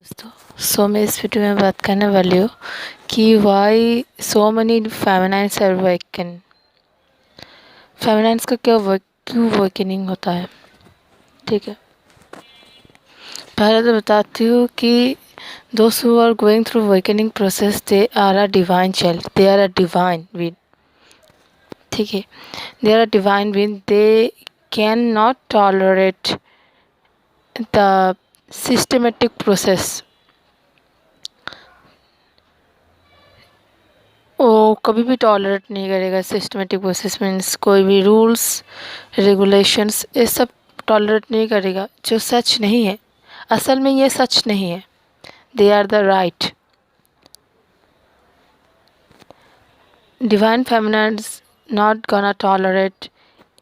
सो मैं इस वीडियो में बात करने वाली हूँ कि why so many feminines are working. Feminines का क्यों वर्किंग होता है, ठीक है। पहले तो बताती हूँ कि दोस्त who are going through working process they are a divine child, they are a divine being, ठीक है। They are a divine being, they can not tolerate the systematic process. वो कभी भी टॉलरेट नहीं करेगा सिस्टमेटिक प्रोसेस, मीन्स कोई भी rules regulations ये सब टॉलरेट नहीं करेगा जो सच नहीं है। असल में ये सच नहीं है। They are the right. Divine feminine is not gonna tolerate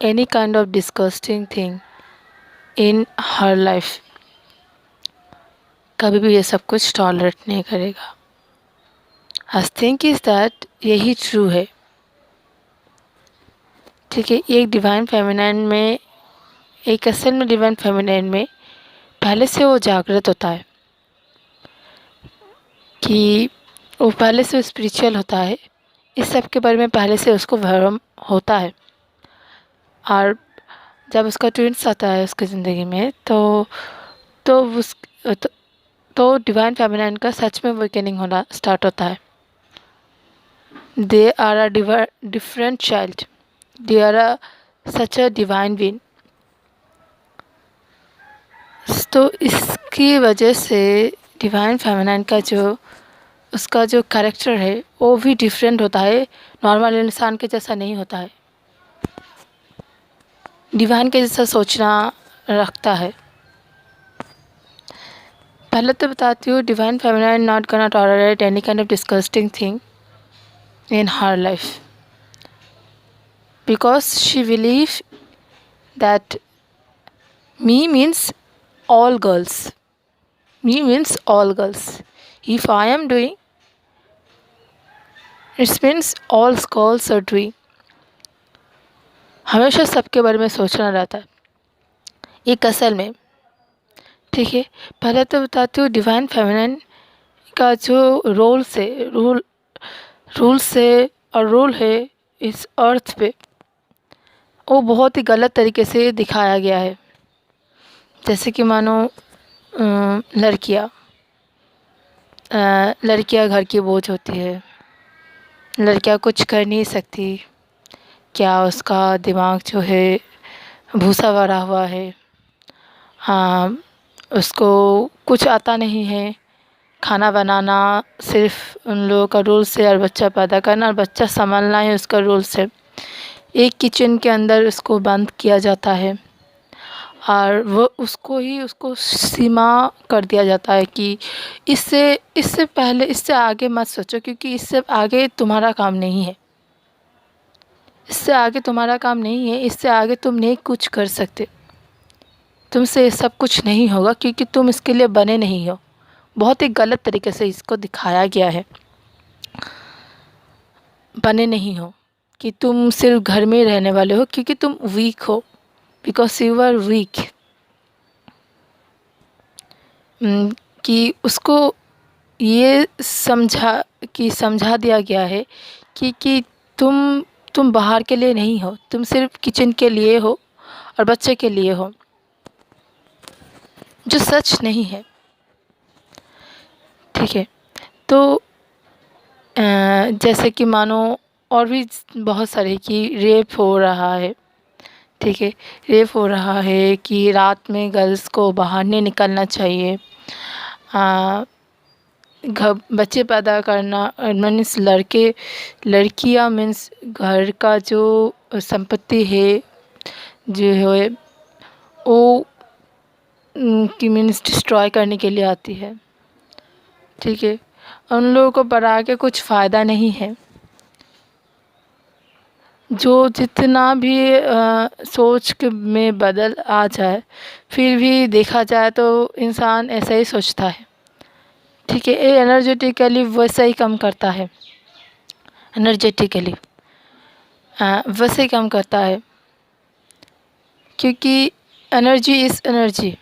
any kind of disgusting thing in her life। कभी भी ये सब कुछ टॉलरेट नहीं करेगा। आई थिंक इज दैट यही ट्रू है, ठीक है। एक डिवाइन फेमिनाइन में, एक असल में डिवाइन फेमिनाइन में पहले से वो जागृत होता है कि वो पहले से स्पिरिचुअल होता है। इस सब के बारे में पहले से उसको भ्रम होता है। और जब उसका ट्विंस आता है उसकी ज़िंदगी में तो उस तो डिवाइन फेमिनाइन का सच में अवेकनिंग होना स्टार्ट होता है। They are a different child, they are a such a divine being. तो इसकी वजह से डिवाइन फेमिनाइन का उसका जो कैरेक्टर है वो भी डिफरेंट होता है, नॉर्मल इंसान के जैसा नहीं होता है, डिवाइन के जैसा सोचना रखता है। पहले तो बताती हूँ, divine feminine not gonna tolerate any kind of disgusting thing in her life because she believe that me means all girls, me means all girls. If I am doing, it means all girls are doing। हमेशा सबके बारे में सोचना रहता है एक असल में, ठीक है। पहले तो बताती हूँ डिवाइन फेमिनाइन का जो रूल है इस अर्थ पे, वो बहुत ही गलत तरीके से दिखाया गया है। जैसे कि मानो लड़कियाँ घर की बोझ होती है, लड़कियाँ कुछ कर नहीं सकती, क्या उसका दिमाग जो है भूसा भरा हुआ है, हाँ उसको कुछ आता नहीं है। खाना बनाना सिर्फ उन लोगों का रूल्स है, और बच्चा पैदा करना और बच्चा संभालना है उसका रूल्स है। एक किचन के अंदर उसको बंद किया जाता है और वो उसको सीमा कर दिया जाता है कि इससे पहले इससे आगे मत सोचो, क्योंकि इससे आगे तुम्हारा काम नहीं है, इससे आगे तुम्हारा काम नहीं है, इससे आगे तुम नहीं कुछ कर सकते, तुमसे सब कुछ नहीं होगा क्योंकि तुम इसके लिए बने नहीं हो। बहुत ही गलत तरीके से इसको दिखाया गया है, बने नहीं हो कि तुम सिर्फ घर में ही रहने वाले हो क्योंकि तुम वीक हो, बिकॉज यू आर वीक। कि उसको ये समझा दिया गया है कि तुम बाहर के लिए नहीं हो, तुम सिर्फ किचन के लिए हो और बच्चे के लिए हो, जो सच नहीं है, ठीक है। तो जैसे कि मानो और भी बहुत सारे कि रेप हो रहा है, ठीक है। रेप हो रहा है कि रात में गर्ल्स को बाहर नहीं निकलना चाहिए, बच्चे पैदा करना मीन्स लड़कियां मीन्स घर का जो संपत्ति है जो है वो की मीन्स डिस्ट्रॉय करने के लिए आती है, ठीक है। उन लोगों को बढ़ा के कुछ फ़ायदा नहीं है। जो जितना भी सोच के में बदल आ जाए, फिर भी देखा जाए तो इंसान ऐसा ही सोचता है, ठीक है। ये एनर्जेटिकली वैसा ही काम करता है, एनर्जेटिकली वैसे ही काम करता है, क्योंकि एनर्जी इज़ एनर्जी।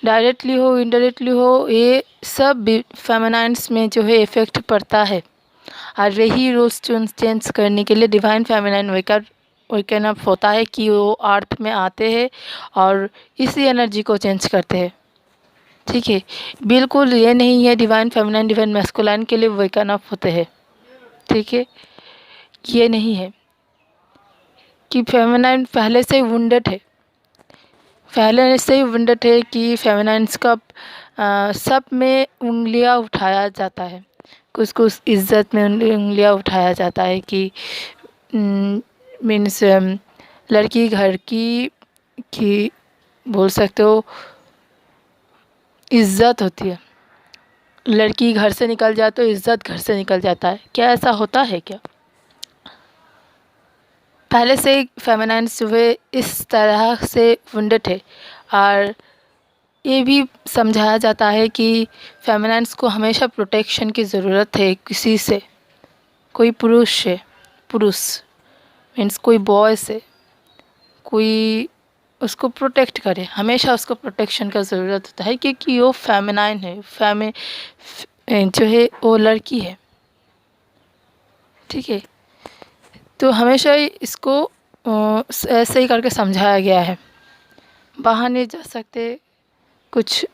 डायरेक्टली हो इनडायरेक्टली हो, ये सब भी फेमिनाइन्स में जो है इफ़ेक्ट पड़ता है। और वही रूल्स चेंज करने के लिए डिवाइन फेमिनाइन वेकन अप होता है कि वो अर्थ में आते हैं और इसी एनर्जी को चेंज करते हैं। ठीक है, बिल्कुल ये नहीं है डिवाइन फेमिनाइन डिवाइन मैस्कुलाइन के लिए वेकन अप होते हैं। ठीक है, ये नहीं है कि फेमिनाइन पहले से ही वुंडेड है, पहले से ही वुंडेड है कि फेमिनाइन्स का सब में उंगलियां उठाया जाता है, कुछ कुछ इज्जत में उंगलियां उठाया जाता है कि मीन्स लड़की घर की बोल सकते हो इज्जत होती है। लड़की घर से निकल जाए तो इज्जत घर से निकल जाता है। क्या ऐसा होता है क्या? पहले से ही फेमिनाइन्स जो है इस तरह से वुंडेड है। और ये भी समझाया जाता है कि फेमिनाइन्स को हमेशा प्रोटेक्शन की ज़रूरत है किसी से, कोई पुरुष मीन्स कोई बॉय से, कोई उसको प्रोटेक्ट करे, हमेशा उसको प्रोटेक्शन का ज़रूरत होता है क्योंकि वो फेमिनाइन है, जो है वो लड़की है। ठीक है, तो हमेशा ही इसको ऐसे ही करके समझाया गया है। बाहर नहीं जा सकते, कुछ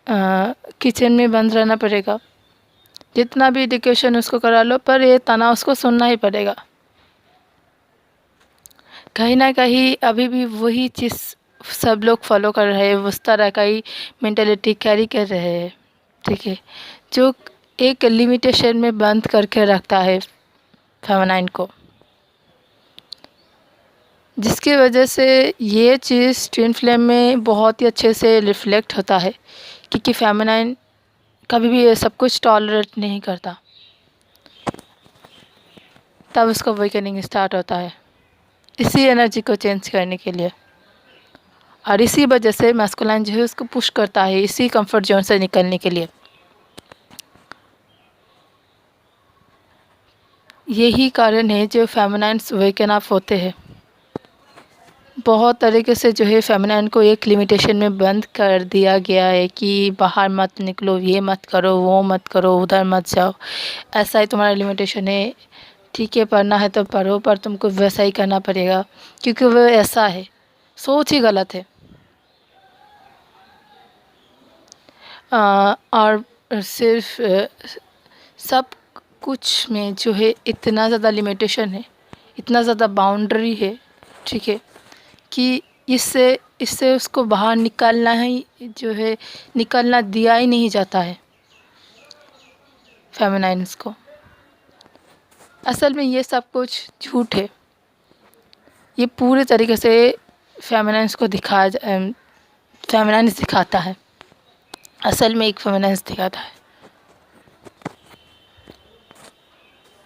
किचन में बंद रहना पड़ेगा, जितना भी एजुकेशन उसको करा लो पर ये ताना उसको सुनना ही पड़ेगा। कहीं ना कहीं अभी भी वही चीज़ सब लोग फॉलो कर रहे हैं, उस तरह का ही मेंटेलिटी कैरी कर रहे हैं। ठीक है, जो एक लिमिटेशन में बंद करके रखता है फेमिनाइन को, जिसकी वजह से ये चीज़ ट्विन फ्लेम में बहुत ही अच्छे से रिफ्लेक्ट होता है क्योंकि फेमिनाइन कभी भी ये सब कुछ टॉलरेट नहीं करता, तब उसका अवेकनिंग स्टार्ट होता है इसी एनर्जी को चेंज करने के लिए। और इसी वजह से मैस्कुलाइन जो है उसको पुश करता है इसी कंफर्ट जोन से निकलने के लिए। यही कारण है जो फेमिनाइन्स वेकन अप होते हैं। बहुत तरीके से जो है फेमिनाइन को एक लिमिटेशन में बंद कर दिया गया है कि बाहर मत निकलो, ये मत करो, वो मत करो, उधर मत जाओ, ऐसा ही तुम्हारा लिमिटेशन है। ठीक है, पढ़ना है तो पढ़ो, पर तुमको वैसा ही करना पड़ेगा क्योंकि वो ऐसा है। सोच ही गलत है। और सिर्फ सब कुछ में जो है इतना ज़्यादा लिमिटेशन है, इतना ज़्यादा बाउंड्री है। ठीक है, कि इससे उसको बाहर निकालना ही जो है निकलना दिया ही नहीं जाता है फेमिनाइन्स को। असल में ये सब कुछ झूठ है। ये पूरे तरीके से फेमिनाइन्स को फेमिनाइन्स दिखाता है, असल में एक फेमिनाइन्स दिखाता है।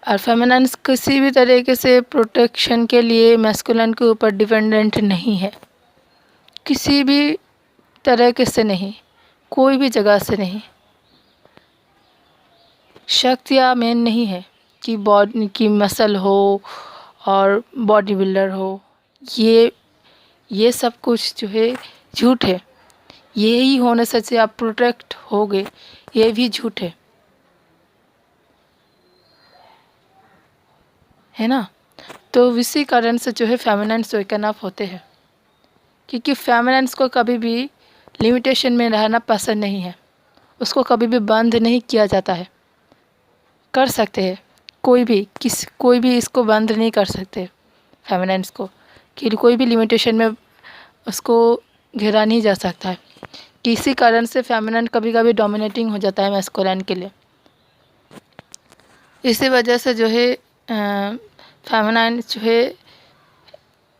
और फेमिनाइन्स किसी भी तरीके से प्रोटेक्शन के लिए मैस्कुलिन के ऊपर डिपेंडेंट नहीं है, किसी भी तरीके से नहीं, कोई भी जगह से नहीं। शक्तियाँ मेन नहीं है कि बॉडी की मसल हो और बॉडी बिल्डर हो, ये सब कुछ जो है झूठ है। यही होने से आप प्रोटेक्ट हो गए, ये भी झूठ है ना। तो इसी कारण से जो है फेमिनाइन्स वेकन अप होते हैं क्योंकि फेमिनाइन्स को कभी भी लिमिटेशन में रहना पसंद नहीं है, उसको कभी भी बंद नहीं किया जाता है। कर सकते हैं कोई भी इसको बंद नहीं कर सकते फेमिनाइन्स को, कि कोई भी लिमिटेशन में उसको घेरा नहीं जा सकता है। किसी कारण से फेमिनाइन कभी कभी डोमिनेटिंग हो जाता है मैस्कुलाइन के लिए। इसी वजह से जो है फेमिनाइन जो है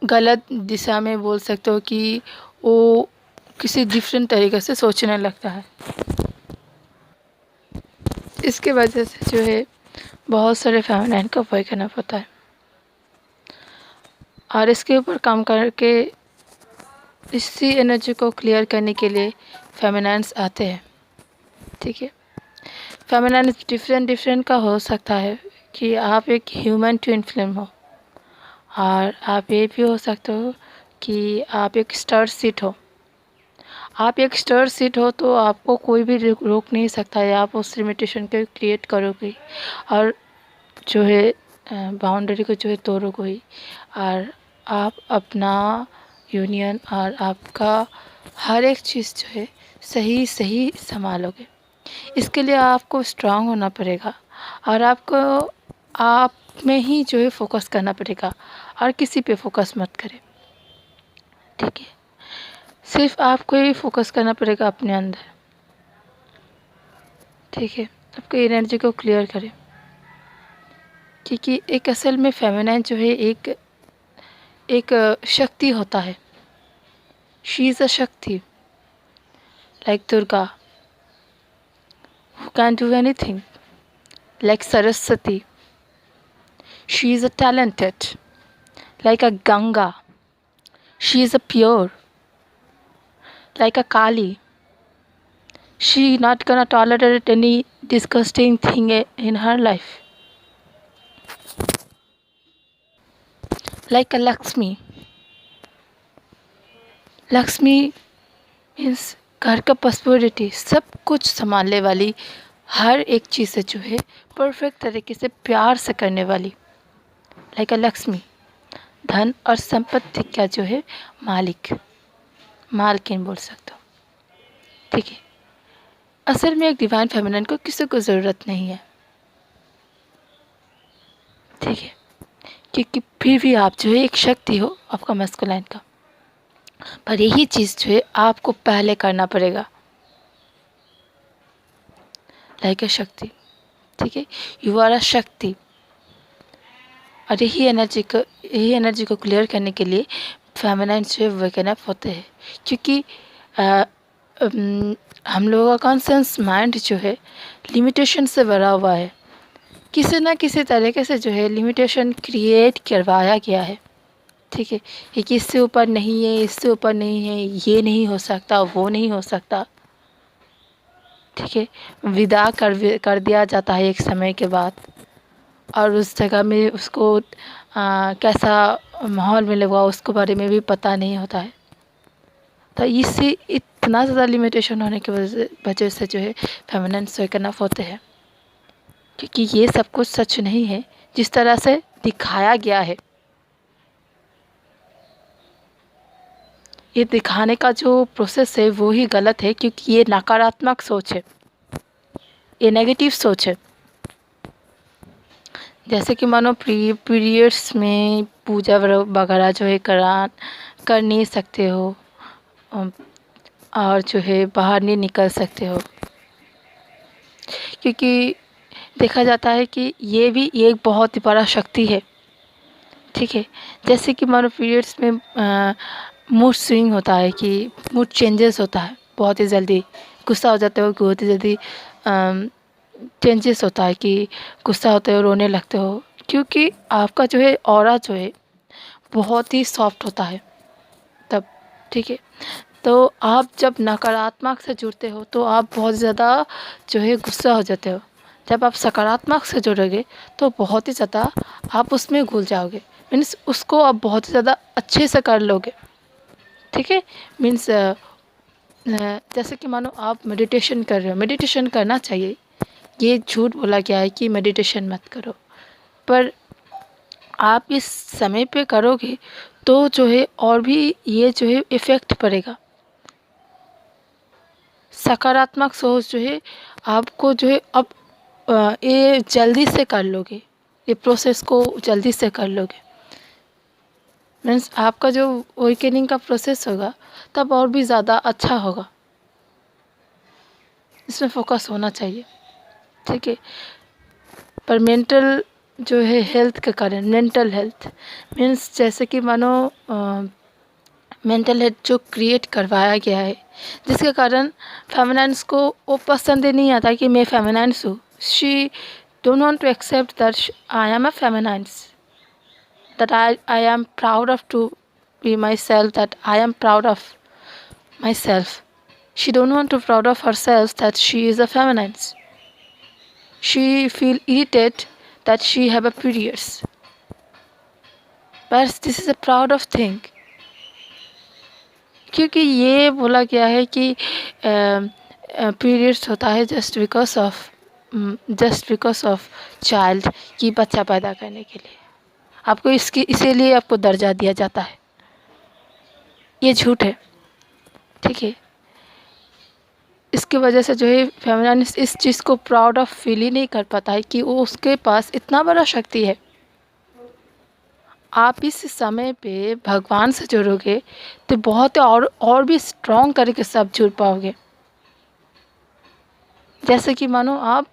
गलत दिशा में बोल सकते हो कि वो किसी डिफरेंट तरीके से सोचने लगता है। इसके वजह से जो है बहुत सारे फेमिनाइन का वेकन अप होता है। और इसके ऊपर काम करके इसी एनर्जी को क्लियर करने के लिए फेमिनाइन्स आते हैं। ठीक है, फेमिनाइन्स डिफरेंट का हो सकता है कि आप एक ह्यूमन ट्विन फ्लेम हो, और आप ये भी हो सकते हो कि आप एक स्टार सीड हो, आप एक स्टर सीट हो तो आपको कोई भी रोक नहीं सकता है, आप उस लिमिटेशन को क्रिएट करोगे और जो है बाउंड्री को जो है तोड़ोगे ही। और आप अपना यूनियन और आपका हर एक चीज़ जो है सही सही संभालोगे। इसके लिए आपको स्ट्रांग होना पड़ेगा और आपको आप में ही जो है फोकस करना पड़ेगा और किसी पे फोकस मत करें, ठीक है। सिर्फ आपको ही फोकस करना पड़ेगा अपने अंदर, ठीक है। आपको एनर्जी को क्लियर करें, क्योंकि एक असल में फेमिनाइन जो है एक एक शक्ति होता है। शी इज़ अ शक्ति, like Durga who can do anything, like Saraswati. She is a talented, like a Ganga. She is a pure, like a Kali. She not gonna tolerate any disgusting thing in her life. Like a Lakshmi. Lakshmi means घर का prosperity, सब कुछ संभालने वाली, हर एक चीज़ से जो है परफेक्ट तरीके से प्यार से करने वाली, लाइक अ लक्ष्मी। धन और संपत्ति का जो है मालकिन बोल सकते हो, ठीक है। असल में एक डिवाइन फेमिनिन को किसी को ज़रूरत नहीं है, ठीक है, क्योंकि फिर भी आप जो है एक शक्ति हो आपका मैस्कुलाइन का। पर यही चीज़ जो है आपको पहले करना पड़ेगा, लाइक अ शक्ति, ठीक है। यू आर अ शक्ति। और यही एनर्जी को क्लियर करने के लिए फेमिनाइन जो है वेकन अप होते हैं, क्योंकि हम लोगों का कॉन्शियस माइंड जो है लिमिटेशन से भरा हुआ है। किसी ना किसी तरीके से जो है लिमिटेशन क्रिएट करवाया गया है, ठीक है। कि इससे ऊपर नहीं है, इससे ऊपर नहीं है, ये नहीं हो सकता, वो नहीं हो सकता, ठीक है। विदा कर दिया जाता है एक समय के बाद, और उस जगह में उसको कैसा माहौल मिलेगा उसके बारे में भी पता नहीं होता है। तो इससे इतना ज़्यादा लिमिटेशन होने की वजह से जो है फेमिनिन वेकन अप होते हैं, क्योंकि ये सब कुछ सच नहीं है जिस तरह से दिखाया गया है। ये दिखाने का जो प्रोसेस है वो ही गलत है, क्योंकि ये नकारात्मक सोच है, ये नेगेटिव सोच है। जैसे कि मानो पीरियड्स में पूजा वगैरह जो है कर नहीं सकते हो, और जो है बाहर नहीं निकल सकते हो, क्योंकि देखा जाता है कि ये भी एक बहुत ही बड़ा शक्ति है, ठीक है। जैसे कि मानो पीरियड्स में मूड स्विंग होता है, कि मूड चेंजेस होता है बहुत ही जल्दी, गुस्सा हो जाते हो कि बहुत ही जल्दी चेंजेस होता है, कि गुस्सा होते हो, रोने लगते हो, क्योंकि आपका जो है ऑरा जो है बहुत ही सॉफ्ट होता है तब, ठीक है। तो आप जब नकारात्मक से जुड़ते हो तो आप बहुत ज़्यादा जो है गुस्सा हो जाते हो। जब आप सकारात्मक से जुड़ोगे तो बहुत ही ज़्यादा आप उसमें घुल जाओगे, मीन्स उसको आप बहुत ही ज़्यादा अच्छे से कर लोगे, ठीक है। मीन्स जैसे कि मानो आप मेडिटेशन कर रहे हो, मेडिटेशन करना चाहिए, ये झूठ बोला गया है कि मेडिटेशन मत करो, पर आप इस समय पे करोगे तो जो है और भी ये जो है इफ़ेक्ट पड़ेगा। सकारात्मक सोच जो है आपको जो है अब ये जल्दी से कर लोगे, ये प्रोसेस को जल्दी से कर लोगे, मीन्स आपका जो अवेकनिंग का प्रोसेस होगा तब और भी ज़्यादा अच्छा होगा। इसमें फोकस होना चाहिए, ठीक है। पर मेंटल जो है हेल्थ के कारण, मेंटल हेल्थ मीन्स जैसे कि मानो मेंटल हेल्थ जो क्रिएट करवाया गया है, जिसके कारण फेमिनाइन्स को वो पसंद ही नहीं आता कि मैं फेमिनाइन्स हूँ। She don't want to accept that I am a feminines, that I am proud of to be myself, that I am proud of myself. She don't want to proud of herself that she is a feminine. She feel irritated that she have a periods. But this is a proud of thing. क्योंकि ये बोला गया है कि periods होता है just because of child, कि बच्चा पैदा करने के लिए आपको इसीलिए आपको दर्जा दिया जाता है। ये झूठ है, ठीक है। इसकी वजह से जो है फेमिनिन इस चीज़ को प्राउड ऑफ फील ही नहीं कर पाता है कि वो उसके पास इतना बड़ा शक्ति है। आप इस समय पे भगवान से जुड़ोगे तो बहुत और भी स्ट्रॉन्ग तरीके से आप जुड़ पाओगे। जैसे कि मानो आप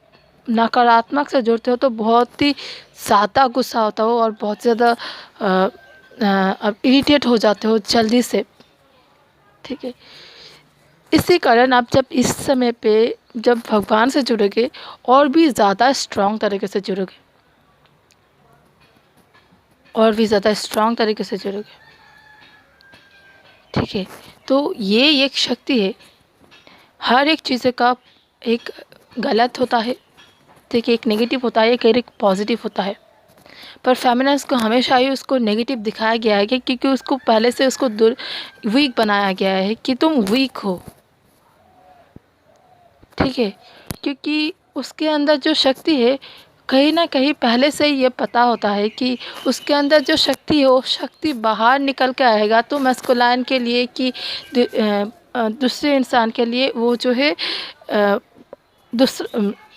नकारात्मक से जुड़ते हो तो बहुत ही ज़्यादा गुस्सा होता हो और बहुत ज़्यादा आप इरिटेट हो जाते हो जल्दी से, ठीक है। इसी कारण आप जब इस समय पे जब भगवान से जुड़ोगे और भी ज़्यादा स्ट्रॉन्ग तरीके से जुड़ोगे, और भी ज़्यादा स्ट्रॉन्ग तरीके से जुड़ोगे, ठीक है। तो ये एक शक्ति है। हर एक चीज़ का एक गलत होता है, ठीक है, एक नेगेटिव होता है, एक पॉजिटिव होता है। पर फेमिनिन्स को हमेशा ही उसको नेगेटिव दिखाया गया है क्योंकि उसको पहले से उसको वीक बनाया गया है कि तुम वीक हो, ठीक है। क्योंकि उसके अंदर जो शक्ति है कहीं ना कहीं पहले से ही ये पता होता है कि उसके अंदर जो शक्ति है वो शक्ति बाहर निकल के आएगा तो मैस्कुलाइन के लिए कि दूसरे इंसान के लिए वो जो है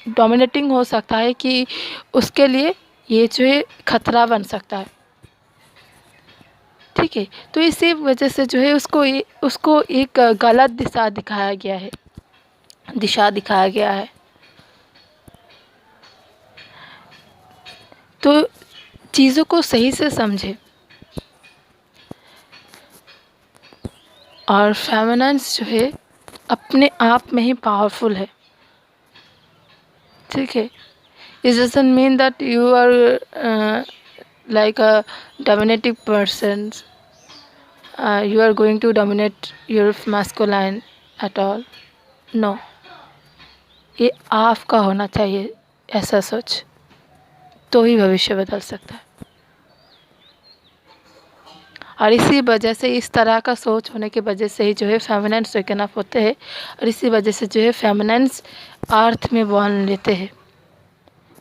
डोमिनेटिंग हो सकता है, कि उसके लिए ये जो है खतरा बन सकता है, ठीक है। तो इसी वजह से जो है उसको एक गलत दिशा दिखाया गया है। तो चीज़ों को सही से समझे। और फेमिनिन्स जो है अपने आप में ही पावरफुल है, ठीक है। It doesn't mean that you are like a dominating person. You are going to dominate your masculine at all. No. ये आपका होना चाहिए ऐसा सोच, तो ही भविष्य बदल सकता है। और इसी वजह से इस तरह का सोच होने की वजह से ही जो है फेमिनिन्स वेकन अप होते हैं, और इसी वजह से जो है फेमिनिन्स अर्थ में बॉर्न लेते हैं।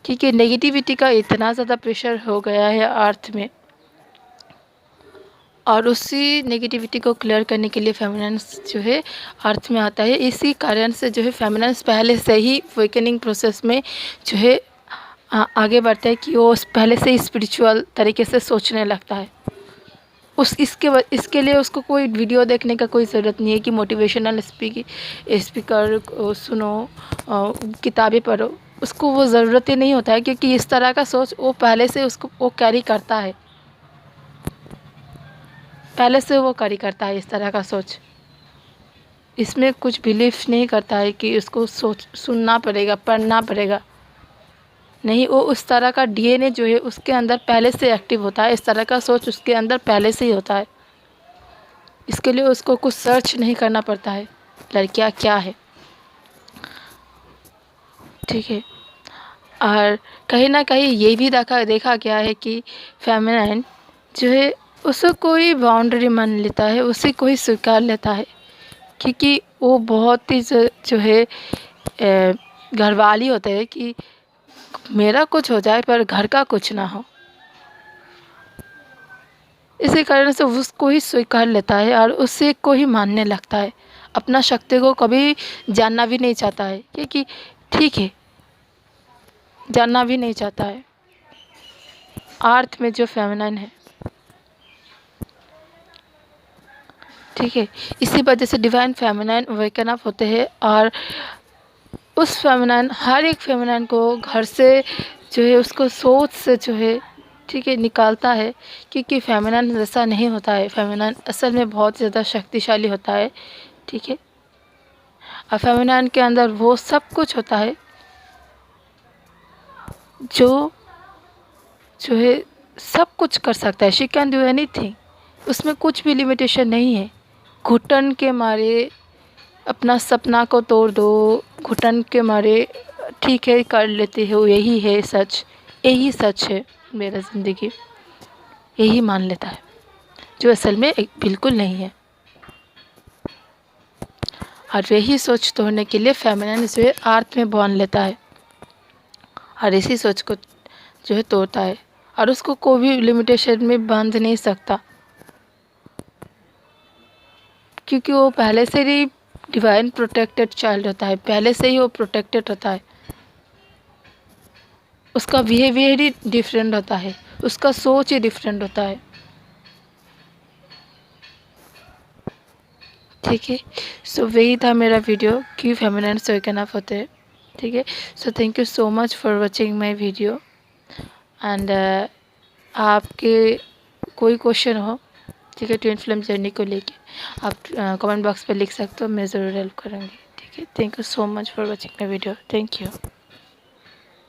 क्योंकि नेगेटिविटी का इतना ज़्यादा प्रेशर हो गया है अर्थ में, और उसी नेगेटिविटी को क्लियर करने के लिए फेमिनिन्स जो है अर्थ में आता है। इसी कारण से जो है फेमिनिन्स पहले से ही वेकनिंग प्रोसेस में जो है आगे बढ़ता है कि वो पहले से ही स्पिरिचुअल तरीके से सोचने लगता है। इसके लिए उसको कोई वीडियो देखने का कोई ज़रूरत नहीं है कि मोटिवेशनल स्पीकर सुनो, किताबें पढ़ो, उसको वो ज़रूरत ही नहीं होता है। क्योंकि इस तरह का सोच वो पहले से वो कैरी करता है, इस तरह का सोच। इसमें कुछ बिलीफ नहीं करता है कि उसको सुनना पड़ेगा, पढ़ना पड़ेगा, नहीं। वो उस तरह का डीएनए जो है उसके अंदर पहले से एक्टिव होता है, इस तरह का सोच उसके अंदर पहले से ही होता है। इसके लिए उसको कुछ सर्च नहीं करना पड़ता है लड़कियां क्या है, ठीक है। और कहीं ना कहीं ये भी देखा गया है कि फेमिनिन जो है उसे कोई बाउंड्री मान लेता है, उसे कोई स्वीकार लेता है, क्योंकि वो बहुत ही जो है घरवाली होते हैं कि मेरा कुछ हो जाए पर घर का कुछ ना हो। इसी कारण से उसको ही स्वीकार लेता है और उसे को ही मानने लगता है। अपना शक्ति को कभी जानना भी नहीं चाहता है, क्योंकि ठीक है जानना भी नहीं चाहता है। अर्थ में जो फेमिनिन है, ठीक है, इसी वजह से डिवाइन फेमिनिन वेकन अप होते हैं। और उस फेमिनिन हर एक फेमिनिन को घर से जो है उसको सोच से जो है ठीक है निकालता है, क्योंकि फेमिनिन ऐसा नहीं होता है। फेमिनिन असल में बहुत ज़्यादा शक्तिशाली होता है, ठीक है। और फेमिनिन के अंदर वो सब कुछ होता है जो है सब कुछ कर सकता है। शी कैन डू एनीथिंग, उसमें कुछ भी लिमिटेशन नहीं है। घुटन के मारे अपना सपना को तोड़ दो, घुटन के मारे ठीक है कर लेते हो, यही है सच, यही सच है मेरा ज़िंदगी, यही मान लेता है, जो असल में बिल्कुल नहीं है। और यही सोच तोड़ने के लिए फेमिनिन जो है अर्थ में बॉर्न लेता है और इसी सोच को जो है तोड़ता है और उसको कोई भी लिमिटेशन में बांध नहीं सकता, क्योंकि वो पहले से ही डिवाइन प्रोटेक्टेड चाइल्ड होता है, पहले से ही वो प्रोटेक्टेड होता है। उसका बिहेवियर ही डिफरेंट होता है, उसका सोच ही डिफरेंट होता है। ठीक है, सो वही था मेरा वीडियो, क्यों फेमिनिन वेकन अप होते हैं। ठीक है, so thank you so much for watching my video and आपके कोई क्वेश्चन हो, ठीक है, ट्विन फ्लेम जर्नी को लेके आप कमेंट बॉक्स पे लिख सकते हो, मैं ज़रूर हेल्प करूँगी। ठीक है, thank you so much for watching my video, thank you.